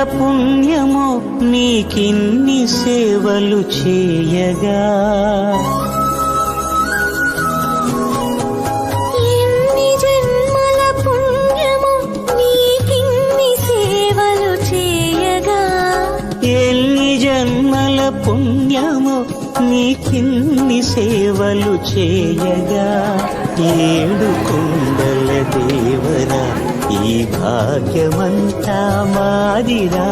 పుణ్యమో నీకిన్ని సేవలు చేయగా. ఎన్ని జన్మల పుణ్యమో నీకిన్ని సేవలు చేయగా. ఎన్ని జన్మల పుణ్యమో నీకిన్ని సేవలు చేయగా. ఏడు కొండల దేవరా ఈ భాగ్యమంతా మాదిరా.